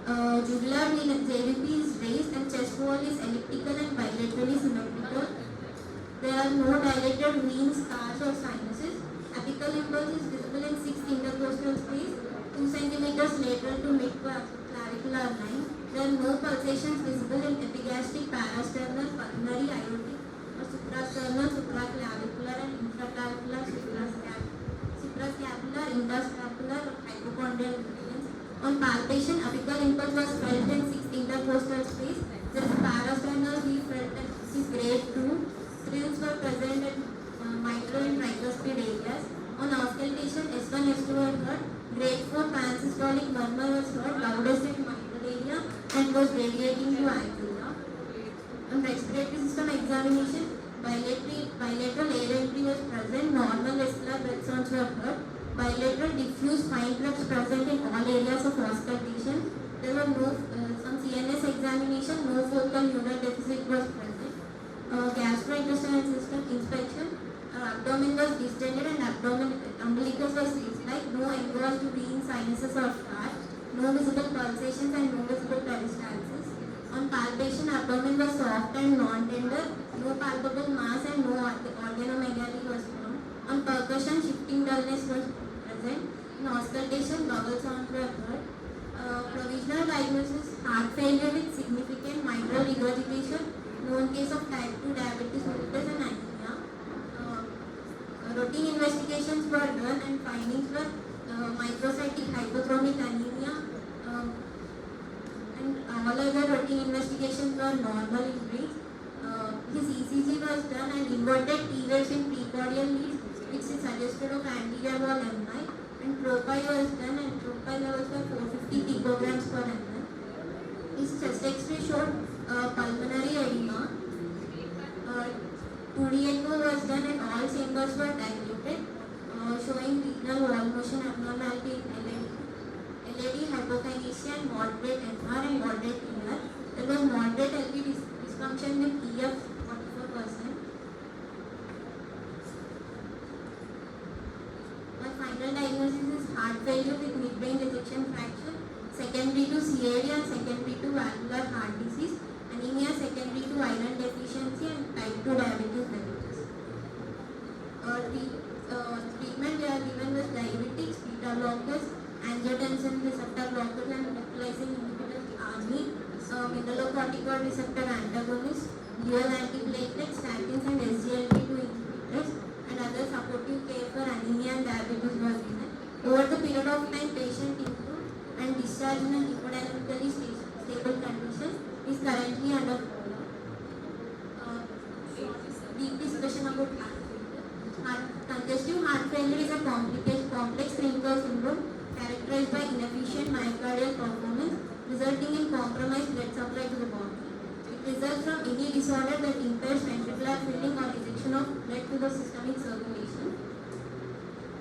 Jugular vein JVP is raised and chest wall is elliptical and bilaterally symmetrical. There are no dilated veins, scars or sinuses. Apical impulse is visible in 6th intercostal space, 2 centimeters lateral to mid-clavicular line. There are no pulsations visible in epigastric, parasternal, pulmonary, aortic or suprasternal, supraclavicular and infraclavicular, suprascapular, interscapular or hypochondrial regions. On palpation, apical impulse was felt in 6th intercostal space. There is parasternal, we felt that this is grade 2. Thrills were present at micro and tricuspid areas. On auscultation, S1, S2 were heard. Grade 4 pansystolic murmur was heard, loudest in mitral area and was radiating to axilla. On respiratory system examination, bilateral air entry was present, normal vesicular breath sounds were heard. Bilateral diffuse fine flux present in all areas of auscultation. There were no, some CNS examination, no focal neural deficit was present. Gastrointestinal system inspection, abdomen was distended and umbilicus was raised, like no engorged veins, sinuses or fat, no visible pulsations and no visible peristalsis. On palpation, abdomen was soft and non-tender, no palpable mass and no organomegaly was found. On percussion, shifting dullness was present. In auscultation, vowel sounds were heard. Provisional diagnosis, heart failure with significant mitral regurgitation, known case of type 2 diabetes mellitus and anemia. Routine investigations were done and findings were microcytic hypochromic anemia and all other routine investigations were normal in breeds. His ECG was done and inverted T waves in precordial leads, which is suggested of anterior wall MI, and tropi was done and tropi levels were 450 picograms per ml. His chest X-ray showed pulmonary edema. 2D echo was done and all chambers were dilated, showing renal wall motion abnormality in LAD, hypokinesia and moderate MR and moderate ER. There was moderate LV dysfunction with EF 44%. My final diagnosis is heart failure with midbrain ejection fraction, secondary to CAD and secondary to valvular heart disease, anemia secondary to iron deficiency and type 2 diabetes mellitus. Treatment they are given was diuretics, beta blockers, angiotensin receptor blockers and glycine inhibitors, ARNI, mineralocorticoid receptor antagonists, dual antiplatelets, statins and SGLT2 inhibitors and other supportive care for anemia and diabetes was given. Over the period of time, patient improved and discharged in a hemodynamically stable condition, is currently under deep discussion about heart failure. Congestive heart failure is a complex clinical syndrome characterized by inefficient myocardial performance resulting in compromised blood supply to the body. It results from any disorder that impairs ventricular filling or ejection of blood to the systemic circulation.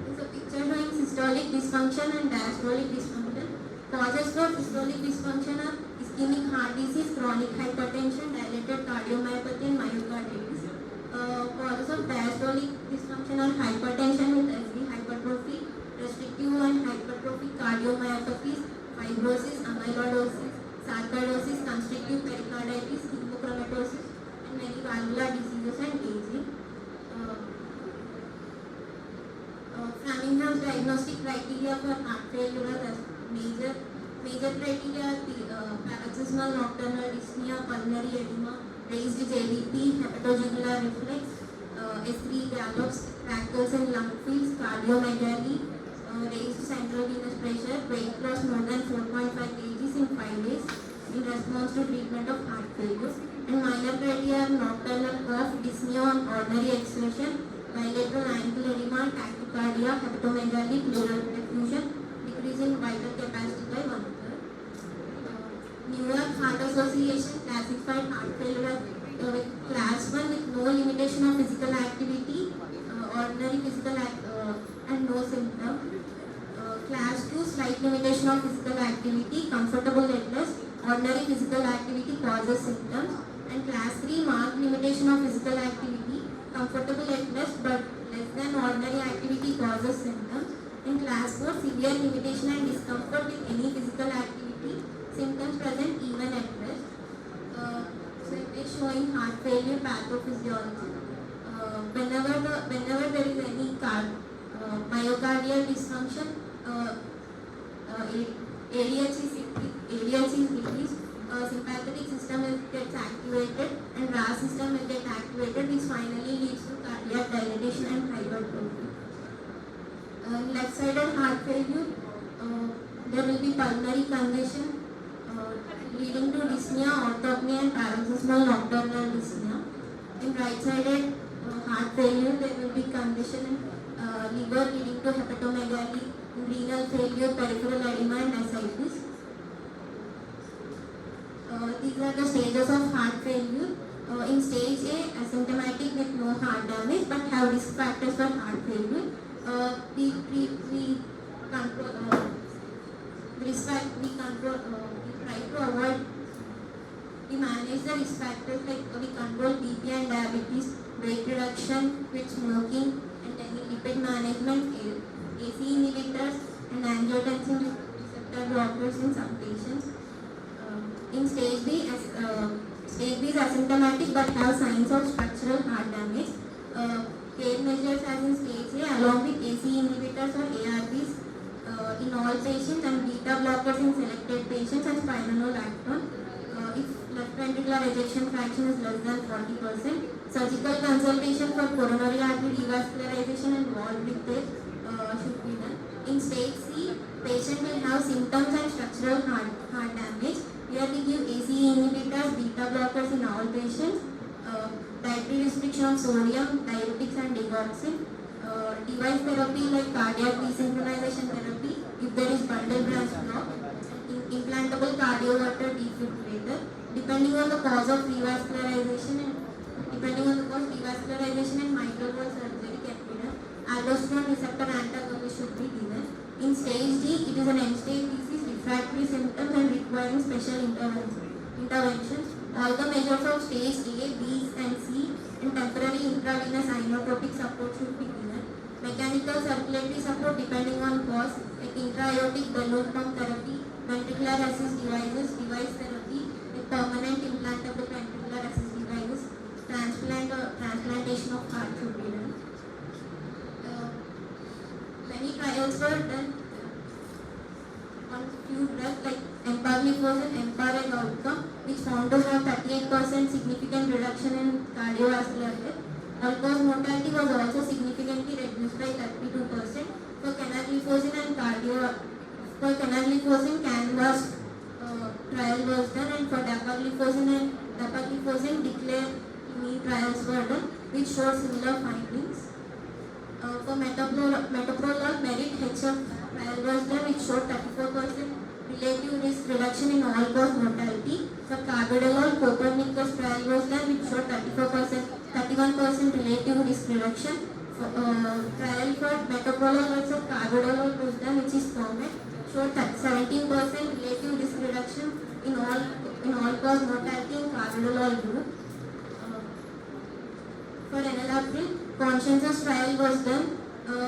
This is a picture showing systolic dysfunction and diastolic dysfunction. Causes for systolic dysfunction are ischemic heart disease, chronic hypertension, dilated cardiomyopathy and myocarditis. Causes of diastolic dysfunction are hypertension with FD hypertrophy, restrictive and hypertrophic cardiomyopathies, fibrosis, amyloidosis, sarcoidosis, constrictive pericarditis, hemochromatosis, and many valvular diseases and aging. Framingham's diagnostic criteria for heart failure are major criteria are paroxysmal nocturnal dyspnea, pulmonary edema, raised JVP, hepatojugular reflex, S3 gallops, crackles and lung fields, cardiomegaly, raised central venous pressure, weight loss more than 4.5 kg in 5 days in response to treatment of heart failure. And minor criteria are nocturnal cough, dyspnea on ordinary exertion, bilateral ankle edema, tachycardia, hepatomegaly, pleural effusion, decrease in vital capacity by 1/3. New York Heart Association classified heart failure with class 1 with no limitation of physical activity, ordinary physical and no symptom. Class 2 slight limitation of physical activity, comfortable at rest, ordinary physical activity causes symptoms. And class 3 marked limitation of physical activity, comfortable at rest but less than ordinary activity causes symptoms. In class 4 severe limitation and discomfort with any physical activity, symptoms present even at rest. So it is showing heart failure pathophysiology. Whenever there is any myocardial dysfunction, ADH is increased, sympathetic system gets activated, and RAS system will get activated, which finally leads to cardiac dilatation and hypertrophy. Left-sided heart failure, there will be pulmonary congestion leading to dyspnea, orthopnea, and paroxysmal nocturnal dyspnea. In right-sided heart failure, there will be congestion in liver leading to hepatomegaly, renal failure, peripheral edema, and ascites. These are the stages of heart failure. In stage A, asymptomatic with no heart damage but have risk factors for heart failure. We try to avoid, we manage the risk factors like we control BP and diabetes, weight reduction, quit smoking, and any lipid management, AC inhibitors, and angiotensin receptor blockers in some patients. In stage B is asymptomatic but have signs of structural heart damage. Care measures as in stage A along with AC inhibitors or ARBs in all patients and beta blockers in selected patients and spironolactone. If left ventricular ejection fraction is less than 40%, surgical consultation for coronary artery revascularization and valve repair should be done. In stage C, patient will have symptoms and structural heart damage. Here we give AC inhibitors, beta blockers in all patients, dietary restriction of sodium, diuretics and digoxin, device therapy like cardiac desynchronization therapy if there is bundle branch block, implantable cardioverter defibrillator. Depending on the cause of revascularization and mitral valve surgery can be done. Aldosterone receptor antagonist should be given. In stage D, it is an end-stage disease, refractory symptoms and requiring special interventions. All the measures of stage A, B, and C and temporary intravenous inotropic support should be given. Mechanical circulatory support depending on cause like intra-aortic balloon pump therapy, ventricular assist devices, device therapy, like permanent implantable ventricular assist devices, transplantation of heart should be done. Many trials were done on few drugs like empagliflozin, EMPA-REG outcome, which found to have 38% significant reduction in cardiovascular death. All-cause mortality was also significantly reduced by 32%. For canagliflozin, CANVAS trial was done, and for dapagliflozin declared trials were done, which showed similar findings. For metoprolol, MERIT-HF trial was done, which showed 34% relative risk reduction in all-cause mortality. For carvedilol, Copernicus trial was done, which showed 31% relative risk reduction. Trial for metoprolol versus carvedilol was done, which is common, showed 17% relative risk reduction in all-cause mortality in carvedilol group. For enalapril, Conscience's trial was done,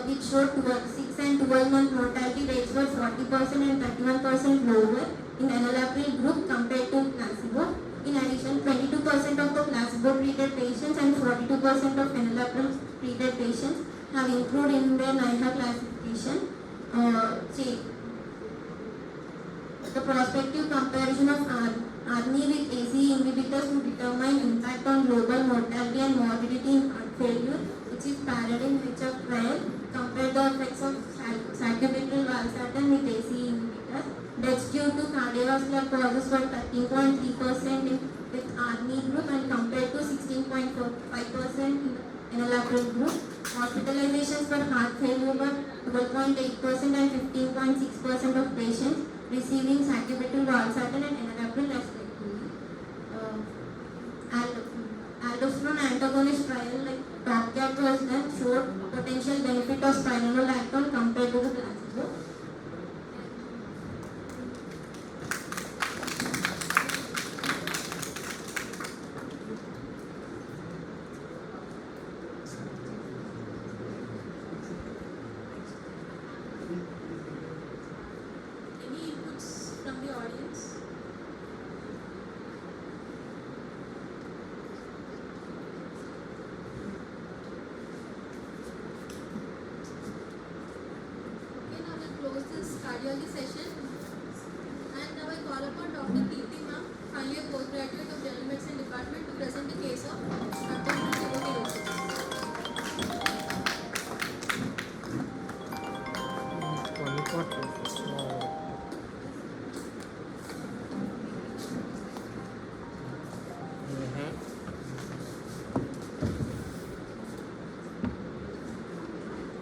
which showed 6 and 12-month mortality rates were 40% and 31% lower in enalapril group compared to placebo. In addition, 22% of the placebo-treated patients and 42% of enalapril-treated patients have improved in their NIHA classification. The prospective comparison of ARNI with AC inhibitors to determine impact on global mortality and morbidity in heart failure, which is Paradigm HF trial, compared the effects of sacubitril valsartan with AC inhibitors. Deaths due to cardiovascular causes were 13.3% with ARNI group and compared to 16.5% in enalapril group. Hospitalizations for heart failure were 12.8% and 15.6% of patients receiving sacubitril valsartan and enalapril respectively. Aldosterone antagonist trial like TopCat was done, showed potential benefit of spironolactone compared to the placebo. Any inputs from the audience? host this cardiology session. And now I call upon Dr. Kirti ma'am, finally a postgraduate of